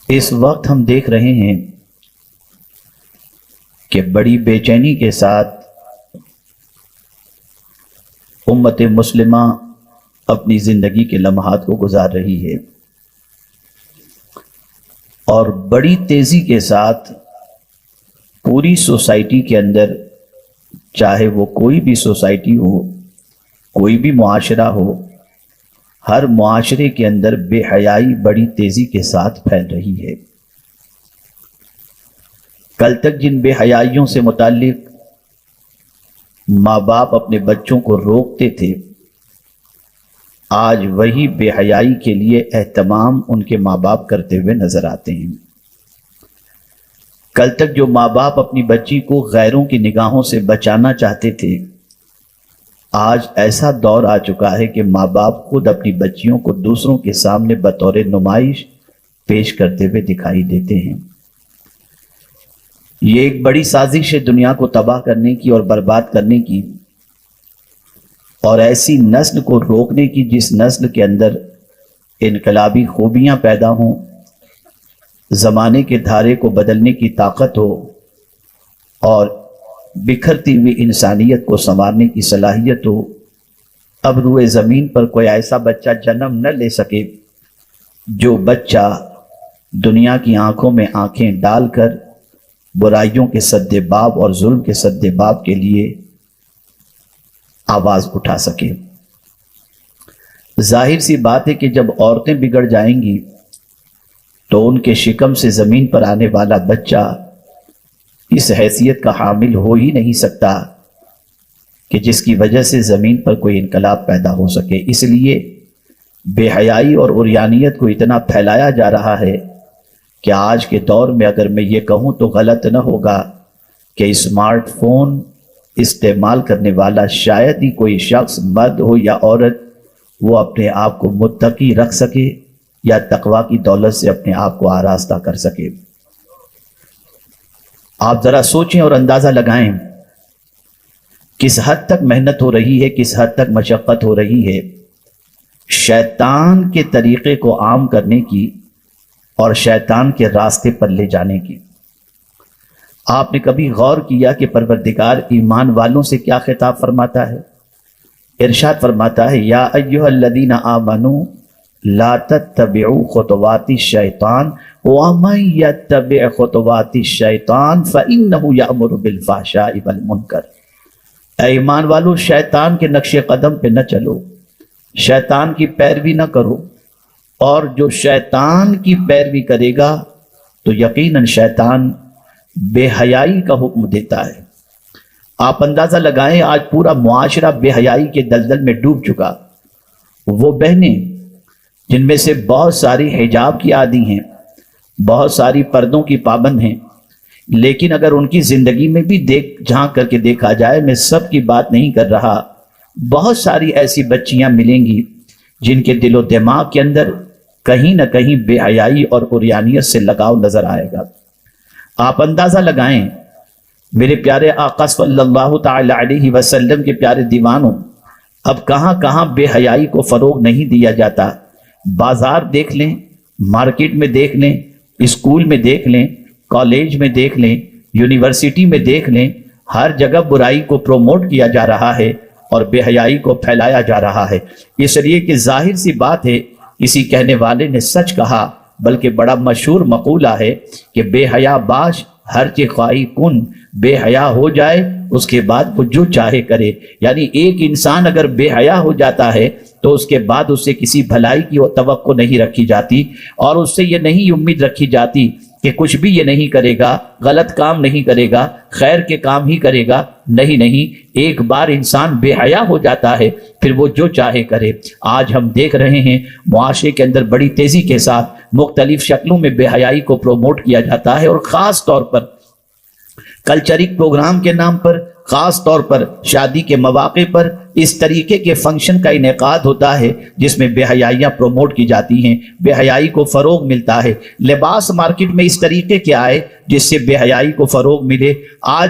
اس وقت ہم دیکھ رہے ہیں کہ بڑی بے چینی کے ساتھ امت مسلمہ اپنی زندگی کے لمحات کو گزار رہی ہے، اور بڑی تیزی کے ساتھ پوری سوسائٹی کے اندر، چاہے وہ کوئی بھی سوسائٹی ہو، کوئی بھی معاشرہ ہو، ہر معاشرے کے اندر بے حیائی بڑی تیزی کے ساتھ پھیل رہی ہے۔ کل تک جن بے حیائیوں سے متعلق ماں باپ اپنے بچوں کو روکتے تھے، آج وہی بے حیائی کے لیے اہتمام ان کے ماں باپ کرتے ہوئے نظر آتے ہیں۔ کل تک جو ماں باپ اپنی بچی کو غیروں کی نگاہوں سے بچانا چاہتے تھے، آج ایسا دور آ چکا ہے کہ ماں باپ خود اپنی بچیوں کو دوسروں کے سامنے بطور نمائش پیش کرتے ہوئے دکھائی دیتے ہیں۔ یہ ایک بڑی سازش ہے دنیا کو تباہ کرنے کی اور برباد کرنے کی، اور ایسی نسل کو روکنے کی جس نسل کے اندر انقلابی خوبیاں پیدا ہوں، زمانے کے دھارے کو بدلنے کی طاقت ہو، اور بکھرتی ہوئی انسانیت کو سنوارنے کی صلاحیت ہو۔ اب روئے زمین پر کوئی ایسا بچہ جنم نہ لے سکے جو بچہ دنیا کی آنکھوں میں آنکھیں ڈال کر برائیوں کے سد باب اور ظلم کے سد باب کے لیے آواز اٹھا سکے۔ ظاہر سی بات ہے کہ جب عورتیں بگڑ جائیں گی تو ان کے شکم سے زمین پر آنے والا بچہ اس حیثیت کا حامل ہو ہی نہیں سکتا کہ جس کی وجہ سے زمین پر کوئی انقلاب پیدا ہو سکے۔ اس لیے بے حیائی اور عریانیت کو اتنا پھیلایا جا رہا ہے کہ آج کے دور میں اگر میں یہ کہوں تو غلط نہ ہوگا کہ اسمارٹ فون استعمال کرنے والا شاید ہی کوئی شخص، مرد ہو یا عورت، وہ اپنے آپ کو متقی رکھ سکے یا تقوی کی دولت سے اپنے آپ کو آراستہ کر سکے۔ آپ ذرا سوچیں اور اندازہ لگائیں کس حد تک محنت ہو رہی ہے، کس حد تک مشقت ہو رہی ہے شیطان کے طریقے کو عام کرنے کی اور شیطان کے راستے پر لے جانے کی۔ آپ نے کبھی غور کیا کہ پروردگار ایمان والوں سے کیا خطاب فرماتا ہے؟ ارشاد فرماتا ہے، یا ایھا الذین آمنوا لا تتبعوا خطوات الشیطان ومن یتبع خطوات الشیطان فإنہ یأمر بالفحشاء والمنکر۔ اے ایمان والو، شیطان کے نقش قدم پہ نہ چلو، شیطان کی پیروی نہ کرو، اور جو شیطان کی پیروی کرے گا تو یقیناً شیطان بے حیائی کا حکم دیتا ہے۔ آپ اندازہ لگائیں، آج پورا معاشرہ بے حیائی کے دلدل میں ڈوب چکا۔ وہ بہنیں جن میں سے بہت ساری حجاب کی عادی ہیں، بہت ساری پردوں کی پابند ہیں، لیکن اگر ان کی زندگی میں بھی جھانک کر کے دیکھا جائے، میں سب کی بات نہیں کر رہا، بہت ساری ایسی بچیاں ملیں گی جن کے دل و دماغ کے اندر کہیں نہ کہیں بے حیائی اور عریانیت سے لگاؤ نظر آئے گا۔ آپ اندازہ لگائیں، میرے پیارے آقا صلی اللہ تعالی علیہ وسلم کے پیارے دیوانوں، اب کہاں کہاں بے حیائی کو فروغ نہیں دیا جاتا۔ بازار دیکھ لیں، مارکیٹ میں دیکھ لیں، اسکول میں دیکھ لیں، کالج میں دیکھ لیں، یونیورسٹی میں دیکھ لیں، ہر جگہ برائی کو پروموٹ کیا جا رہا ہے اور بے حیائی کو پھیلایا جا رہا ہے۔ اس لیے کہ ظاہر سی بات ہے، کسی کہنے والے نے سچ کہا، بلکہ بڑا مشہور مقولہ ہے کہ بے حیا باش ہر چہ خواہی کن، بے حیا ہو جائے اس کے بعد وہ جو چاہے کرے۔ یعنی ایک انسان اگر بے حیا ہو جاتا ہے تو اس کے بعد اس سے کسی بھلائی کی توقع نہیں رکھی جاتی، اور اس سے یہ نہیں امید رکھی جاتی کہ کچھ بھی یہ نہیں کرے گا، غلط کام نہیں کرے گا، خیر کے کام ہی کرے گا۔ نہیں، ایک بار انسان بے حیا ہو جاتا ہے پھر وہ جو چاہے کرے۔ آج ہم دیکھ رہے ہیں معاشرے کے اندر بڑی تیزی کے ساتھ مختلف شکلوں میں بے حیائی کو پروموٹ کیا جاتا ہے، اور خاص طور پر کلچرل پروگرام کے نام پر، خاص طور پر شادی کے مواقع پر اس طریقے کے فنکشن کا انعقاد ہوتا ہے جس میں بے حیائیاں پروموٹ کی جاتی ہیں، بے حیائی کو فروغ ملتا ہے۔ لباس مارکیٹ میں اس طریقے کے آئے جس سے بے حیائی کو فروغ ملے۔ آج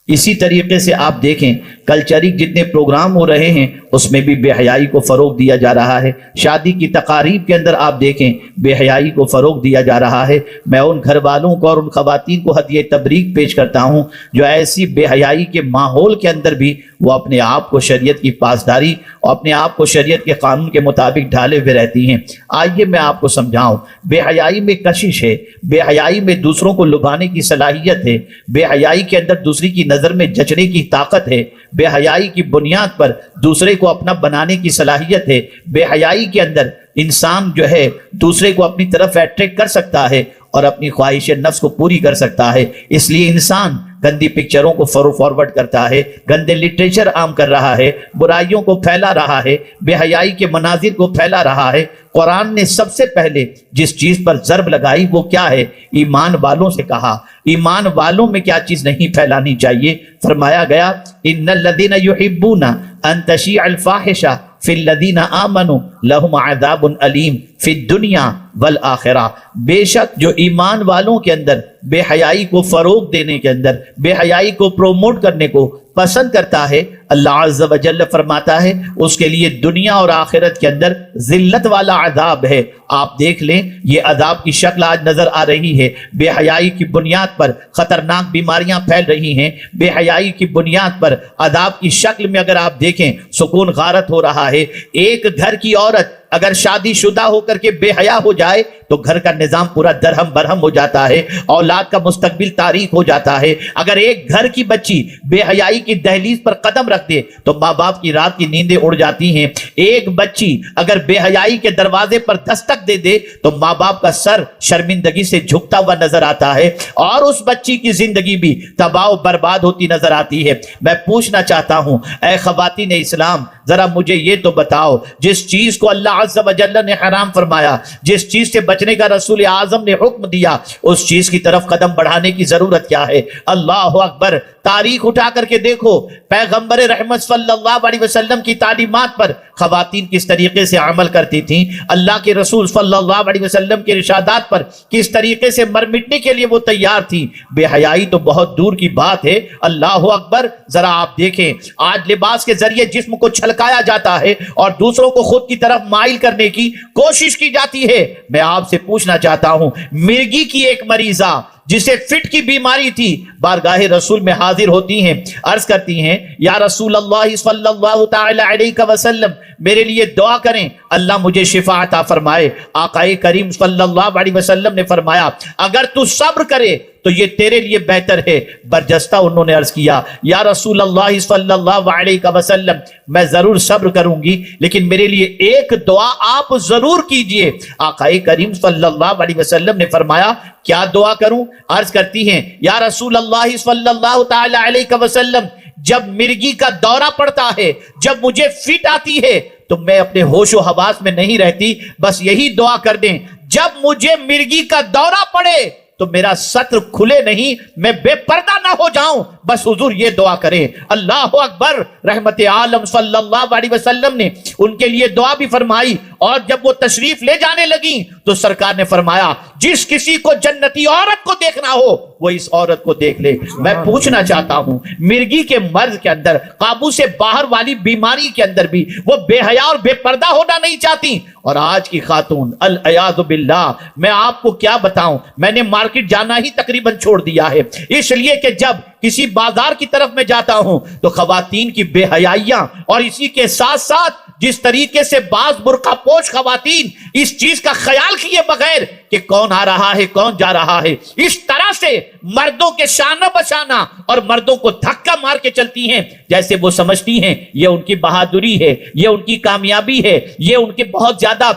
اسی طریقے سے آپ دیکھیں کلچرک جتنے پروگرام ہو رہے ہیں اس میں بھی بے حیائی کو فروغ دیا جا رہا ہے. شادی کی تقاریب کے اندر آپ دیکھیں بے حیائی کو فروغ دیا جا رہا ہے. میں ان گھر والوں کو اور ان خواتین کو ہدیہ تبریک پیش کرتا ہوں جو ایسی بے حیائی کے ماحول کے اندر بھی وہ اپنے آپ کو شریعت کی پاسداری اور اپنے آپ کو شریعت کے قانون کے مطابق ڈھالے ہوئے رہتی ہیں. آئیے میں آپ کو سمجھاؤں. بے حیائی میں کشش ہے، بے حیائی میں دوسروں کو لبھانے کی صلاحیت ہے، بے حیائی کے اندر دوسری کی نظر میں جچنے کی طاقت ہے، بے حیائی کی بنیاد پر دوسرے کو اپنا بنانے کی صلاحیت ہے. بے حیائی کے اندر انسان جو ہے دوسرے کو اپنی طرف اٹریکٹ کر سکتا ہے اور اپنی خواہش نفس کو پوری کر سکتا ہے. اس لیے انسان گندی پکچروں کو فارورڈ کرتا ہے، گندے لٹریچر عام کر رہا ہے، برائیوں کو پھیلا رہا ہے، بے حیائی کے مناظر کو پھیلا رہا ہے. قرآن نے سب سے پہلے جس چیز پر ضرب لگائی وہ کیا ہے؟ ایمان والوں سے کہا. ایمان والوں میں کیا چیز نہیں پھیلانی چاہیے؟ فرمایا گیا ان الذین یحبون ان تشیع الفاحشہ فی الذین آمنوا لہم عذاب علیم فی الدنیا والآخرہ. بے شک جو ایمان والوں کے اندر بے حیائی کو فروغ دینے کے اندر، بے حیائی کو پروموٹ کرنے کو پسند کرتا ہے، اللہ عز و جل فرماتا ہے اس کے لیے دنیا اور آخرت کے اندر ذلت والا عذاب ہے. آپ دیکھ لیں یہ عذاب کی شکل آج نظر آ رہی ہے. بے حیائی کی بنیاد پر خطرناک بیماریاں پھیل رہی ہیں. بے حیائی کی بنیاد پر عذاب کی شکل میں اگر آپ دیکھیں سکون غارت ہو رہا ہے. ایک گھر کی عورت اگر شادی شدہ ہو کر کے بے حیا ہو جائے تو گھر کا نظام پورا درہم برہم ہو جاتا ہے، اولاد کا مستقبل تاریک ہو جاتا ہے. اگر ایک گھر کی بچی بے حیائی کی دہلیز پر قدم رکھ دے تو ماں باپ کی رات کی نیندیں اڑ جاتی ہیں. ایک بچی اگر بے حیائی کے دروازے پر دستک دے دے تو ماں باپ کا سر شرمندگی سے جھکتا ہوا نظر آتا ہے اور اس بچی کی زندگی بھی تباہ و برباد ہوتی نظر آتی ہے. میں پوچھنا چاہتا ہوں اے خواتین اسلام، ذرا مجھے یہ تو بتاؤ جس چیز کو اللہ عز و جل نے حرام فرمایا، جس چیز سے بچنے کا رسول اعظم نے حکم دیا، اس چیز کی طرف قدم بڑھانے کی ضرورت کیا ہے؟ اللہ اکبر. تاریخ اٹھا کر کے دیکھو پیغمبر رحمت صلی اللہ علیہ وسلم کی تعلیمات پر خواتین کس طریقے سے عمل کرتی تھیں، اللہ کے رسول صلی اللہ علیہ وسلم کے ارشادات پر کس طریقے سے مر مٹنے کے لیے وہ تیار تھی. بے حیائی تو بہت دور کی بات ہے. اللہ اکبر. ذرا آپ دیکھیں آج لباس کے ذریعے جسم کو چھلکایا جاتا ہے اور دوسروں کو خود کی طرف مائل کرنے کی کوشش کی جاتی ہے. میں آپ سے پوچھنا چاہتا ہوں مرگی کی ایک مریضہ جسے فٹ کی بیماری تھی بارگاہ رسول میں حاضر ہوتی ہیں، عرض کرتی ہیں یا رسول اللہ صلی اللہ تعالی علیہ وسلم میرے لیے دعا کریں اللہ مجھے شفا عطا فرمائے. آقا کریم صلی اللہ علیہ وسلم نے فرمایا اگر تو صبر کرے تو یہ تیرے لیے بہتر ہے. برجستہ انہوں نے عرض کیا یا رسول اللہ صلی اللہ علیہ وسلم میں ضرور صبر کروں گی لیکن میرے لیے ایک دعا آپ ضرور کیجئے. آقا کریم صلی اللہ علیہ وسلم نے فرمایا کیا دعا کروں؟ عرض کرتی ہیں یا رسول اللہ صلی اللہ تعالی علیہ وسلم جب مرگی کا دورہ پڑتا ہے، جب مجھے فٹ آتی ہے تو میں اپنے ہوش و حواس میں نہیں رہتی، بس یہی دعا کر دیں جب مجھے مرگی کا دورہ پڑے تو میرا سطر کھلے نہیں، میں بے پردہ نہ ہو جاؤں، بس حضور یہ دعا کریں. اللہ اکبر. رحمت عالم صلی اللہ علیہ وسلم نے ان کے لیے دعا بھی فرمائی اور جب وہ تشریف لے جانے لگیں تو سرکار نے فرمایا جس کسی کو جنتی عورت کو دیکھنا ہو وہ اس عورت کو دیکھ لے. میں پوچھنا چاہتا ہوں مرگی کے مرض کے اندر، قابو سے باہر والی بیماری کے اندر بھی وہ بے حیا اور بے پردہ ہونا نہیں چاہتی. اور آج کی خاتون العیاذ باللہ میں آپ کو کیا بتاؤں، میں نے مارکیٹ جانا ہی تقریباً چھوڑ دیا ہے اس لیے کہ جب کسی بازار کی طرف میں جاتا ہوں تو خواتین کی بے حیائیاں اور اسی کے ساتھ ساتھ جس طریقے سے بعض برقع پوش خواتین اس چیز کا خیال کیے بغیر کہ کون آ رہا ہے کون جا رہا ہے اس طرح سے مردوں کے شانہ بشانہ اور مردوں کو دھکا مار کے چلتی ہیں جیسے وہ سمجھتی ہیں یہ ان کی بہادری ہے، یہ ان کی کامیابی ہے، یہ ان کے بہت زیادہ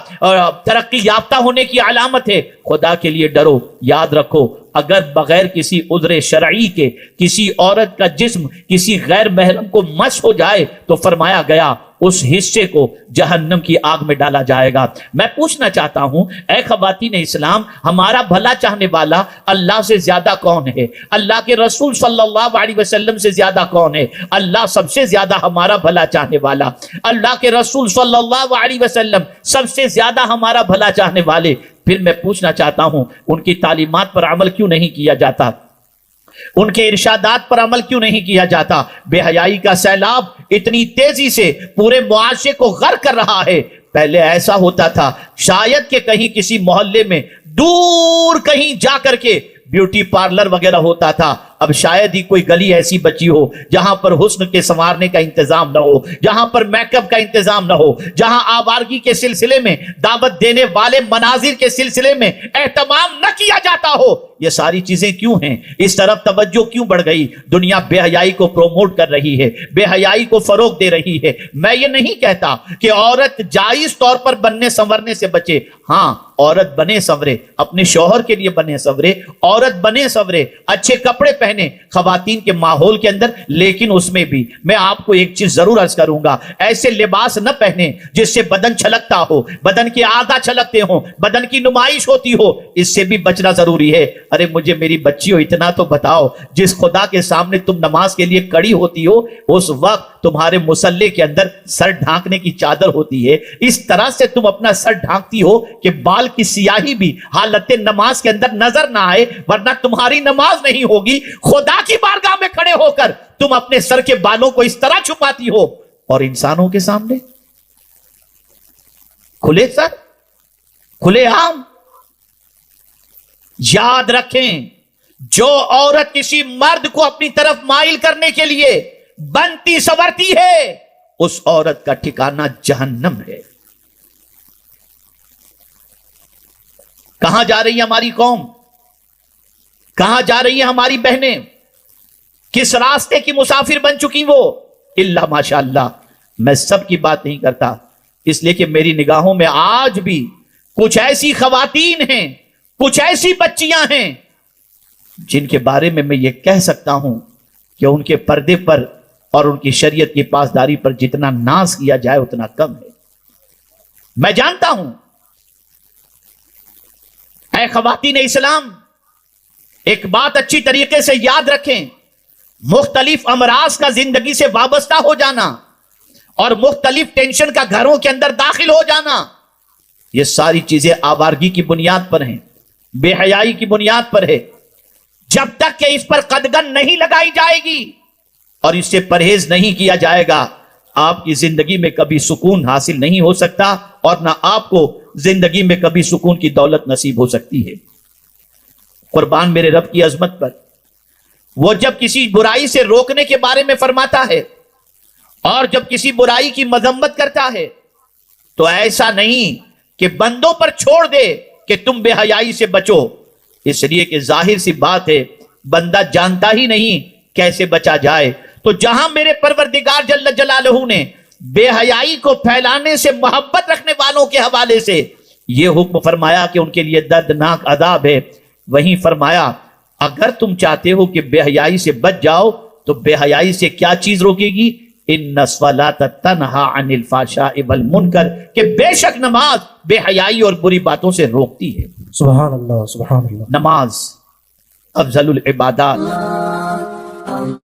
ترقی یافتہ ہونے کی علامت ہے. خدا کے لیے ڈرو. یاد رکھو اگر بغیر کسی عذر شرعی کے کسی عورت کا جسم کسی غیر محرم کو مس ہو جائے تو فرمایا گیا اس حصے کو جہنم کی آگ میں ڈالا جائے گا. میں پوچھنا چاہتا ہوں اے خواتین اسلام ہمارا بھلا چاہنے والا اللہ سے زیادہ کون ہے؟ اللہ کے رسول صلی اللہ علیہ وسلم سے زیادہ کون ہے؟ اللہ سب سے زیادہ ہمارا بھلا چاہنے والا، اللہ کے رسول صلی اللہ علیہ وسلم سب سے زیادہ ہمارا بھلا چاہنے والے. پھر میں پوچھنا چاہتا ہوں ان کی تعلیمات پر عمل کیوں نہیں کیا جاتا؟ ان کے ارشادات پر عمل کیوں نہیں کیا جاتا؟ بے حیائی کا سیلاب اتنی تیزی سے پورے معاشرے کو غرق کر رہا ہے۔ پہلے ایسا ہوتا تھا شاید کہ کہیں کسی محلے میں دور کہیں جا کر کے بیوٹی پارلر وغیرہ ہوتا تھا، اب شاید ہی کوئی گلی ایسی بچی ہو جہاں پر حسن کے سنوارنے کا انتظام نہ ہو، جہاں پر میک اپ کا انتظام نہ ہو، جہاں آوارگی کے سلسلے میں، دعوت دینے والے مناظر کے سلسلے میں اہتمام نہ کیا جاتا ہو۔ یہ ساری چیزیں کیوں ہیں؟ اس طرف توجہ کیوں بڑھ گئی؟ دنیا بے حیائی کو پروموٹ کر رہی ہے، بے حیائی کو فروغ دے رہی ہے۔ میں یہ نہیں کہتا کہ عورت جائز طور پر بننے سنورنے سے بچے، ہاں عورت بنے سنورے، اپنے شوہر کے لیے بنے سنورے، عورت بنے سنورے، اچھے کپڑے پہنے خواتین کے ماحول کے اندر، لیکن اس میں بھی میں آپ کو ایک چیز ضرور عرض کروں گا، ایسے لباس نہ پہنے جس سے بدن چھلکتا ہو، بدن کے اعضاء چھلکتے ہوں، بدن کی نمائش ہوتی ہو، اس سے بھی بچنا ضروری ہے۔ ارے مجھے میری بچیوں اتنا تو بتاؤ، جس خدا کے سامنے تم نماز کے لیے کڑی ہوتی ہو اس وقت تمہارے مصلے کے اندر سر ڈھانکنے کی چادر ہوتی ہے، اس طرح سے تم اپنا سر ڈھانکتی ہو کہ بال کی سیاہی بھی حالت نماز کے اندر نظر نہ آئے، ورنہ تمہاری نماز نہیں ہوگی۔ خدا کی بارگاہ میں کھڑے ہو کر تم اپنے سر کے بالوں کو اس طرح چھپاتی ہو، اور انسانوں کے سامنے کھلے سر، کھلے عام۔ یاد رکھیں، جو عورت کسی مرد کو اپنی طرف مائل کرنے کے لیے بنتی سورتی ہے، اس عورت کا ٹھکانہ جہنم ہے۔ کہاں جا رہی ہے ہماری قوم؟ کہاں جا رہی ہیں ہماری بہنیں؟ کس راستے کی مسافر بن چکی وہ؟ اللہ ماشاء اللہ، میں سب کی بات نہیں کرتا، اس لیے کہ میری نگاہوں میں آج بھی کچھ ایسی خواتین ہیں، کچھ ایسی بچیاں ہیں جن کے بارے میں یہ کہہ سکتا ہوں کہ ان کے پردے پر اور ان کی شریعت کی پاسداری پر جتنا ناز کیا جائے اتنا کم ہے۔ میں جانتا ہوں، اے خواتین اسلام، ایک بات اچھی طریقے سے یاد رکھیں، مختلف امراض کا زندگی سے وابستہ ہو جانا اور مختلف ٹینشن کا گھروں کے اندر داخل ہو جانا، یہ ساری چیزیں آوارگی کی بنیاد پر ہیں، بے حیائی کی بنیاد پر ہے۔ جب تک کہ اس پر قدغن نہیں لگائی جائے گی اور اس سے پرہیز نہیں کیا جائے گا، آپ کی زندگی میں کبھی سکون حاصل نہیں ہو سکتا، اور نہ آپ کو زندگی میں کبھی سکون کی دولت نصیب ہو سکتی ہے۔ قربان میرے رب کی عظمت پر، وہ جب کسی برائی سے روکنے کے بارے میں فرماتا ہے اور جب کسی برائی کی مذمت کرتا ہے تو ایسا نہیں کہ بندوں پر چھوڑ دے کہ تم بے حیائی سے بچو، اس لیے کہ ظاہر سی بات ہے بندہ جانتا ہی نہیں کیسے بچا جائے۔ تو جہاں میرے پروردگار جل جلالہ نے بے حیائی کو پھیلانے سے محبت رکھنے والوں کے حوالے سے یہ حکم فرمایا کہ ان کے لیے دردناک عذاب ہے، وہیں فرمایا اگر تم چاہتے ہو کہ بے حیائی سے بچ جاؤ تو بے حیائی سے کیا چیز روکے گی؟ ان الصلاۃ تنہا عن الفحشاء والمنکر، کہ بے شک نماز بے حیائی اور بری باتوں سے روکتی ہے۔ سبحان اللہ، سبحان اللہ۔ نماز افضل العبادات،